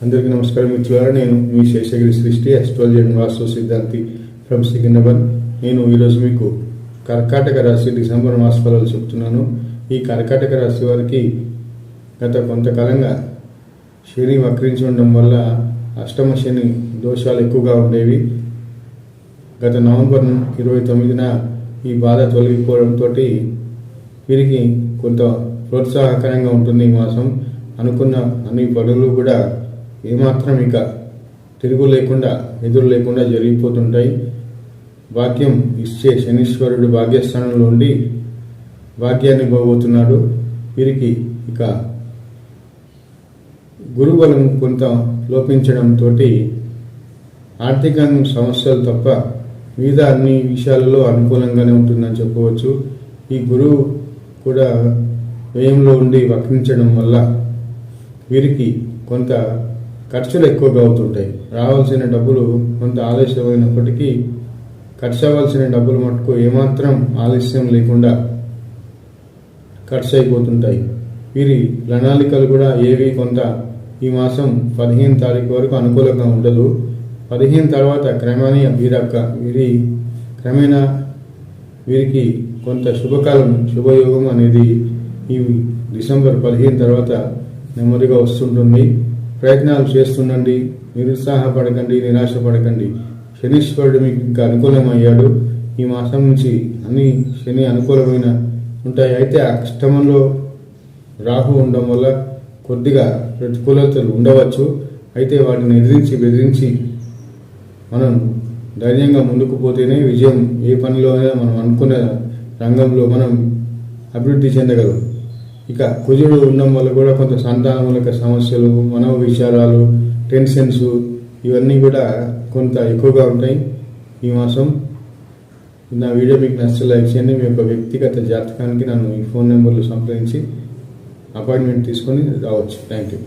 అందరికీ నమస్కారం మిత్రులారా. నేను మీ శేషగిరి సృష్టి అస్ట్రాలజీ అండ్ వాస్తు సిద్ధాంతి ఫ్రమ్ సికింద్రాబాద్. నేను ఈరోజు మీకు కర్కాటక రాశి డిసెంబర్ మాస ఫలాలు చెప్తున్నాను. ఈ కర్కాటక రాశి వారికి గత కొంతకాలంగా శని వక్రించి ఉండడం వల్ల అష్టమ శని దోషాలు ఎక్కువగా ఉండేవి. గత నవంబర్ 29న ఈ బాధ తొలగిపోవడంతో వీరికి కొంత ప్రోత్సాహకరంగా ఉంటుంది. ఈ మాసం అనుకున్న అన్ని పనులు కూడా ఏమాత్రం ఇక తిరుగు లేకుండా ఎదురు లేకుండా జరిగిపోతుంటాయి. భాగ్యం ఇచ్చే శనీశ్వరుడు భాగ్యస్థానంలో ఉండి భాగ్యాన్ని పోగొతున్నాడు. వీరికి ఇక గురుబలం కొంత లోపించడంతో ఆర్థిక సమస్యలు తప్ప మిగతా అన్ని విషయాలలో అనుకూలంగానే ఉంటుందని చెప్పవచ్చు. ఈ గురువు కూడా వ్యయంలో ఉండి వక్రించడం వల్ల వీరికి కొంత ఖర్చులు ఎక్కువగా అవుతుంటాయి. రావాల్సిన డబ్బులు కొంత ఆలస్యమైనప్పటికీ ఖర్చు అవ్వాల్సిన డబ్బులు మటుకు ఏమాత్రం ఆలస్యం లేకుండా ఖర్చు అయిపోతుంటాయి. వీరి ప్రణాళికలు కూడా ఏవి కొంత ఈ మాసం 15 తారీఖు వరకు అనుకూలంగా ఉండదు. 15 తర్వాత క్రమేణా వీరికి కొంత శుభయోగం అనేది ఈ డిసెంబర్ 15 తర్వాత నెమ్మదిగా వస్తుంటుంది. ప్రయత్నాలు చేస్తుండండి, నిరుత్సాహపడకండి, నిరాశపడకండి. శనీశ్వరుడు మీకు ఇంకా అనుకూలమయ్యాడు. ఈ మాసం నుంచి అన్ని శని అనుకూలమైన ఉంటాయి. అయితే అష్టమంలో రాహు ఉండడం వల్ల కొద్దిగా ప్రతికూలతలు ఉండవచ్చు. అయితే వాటిని బెదిరించి మనం ధైర్యంగా ముందుకు పోతేనే విజయం ఏ పనిలో అయినా మనం అనుకున్న రంగంలో మనం అభివృద్ధి చెందగలం. ఇక కుజుడు ఉండడం వల్ల కూడా కొంత సంతానమూలక సమస్యలు, మనో విచారాలు, టెన్షన్స్ ఇవన్నీ కూడా కొంత ఎక్కువగా ఉంటాయి ఈ మాసం. నా వీడియో మీకు నచ్చితే లైక్ చేయండి. మీ యొక్క వ్యక్తిగత జాతకానికి నన్ను ఈ ఫోన్ నెంబర్లు సంప్రదించి అపాయింట్మెంట్ తీసుకొని రావచ్చు. Thank you.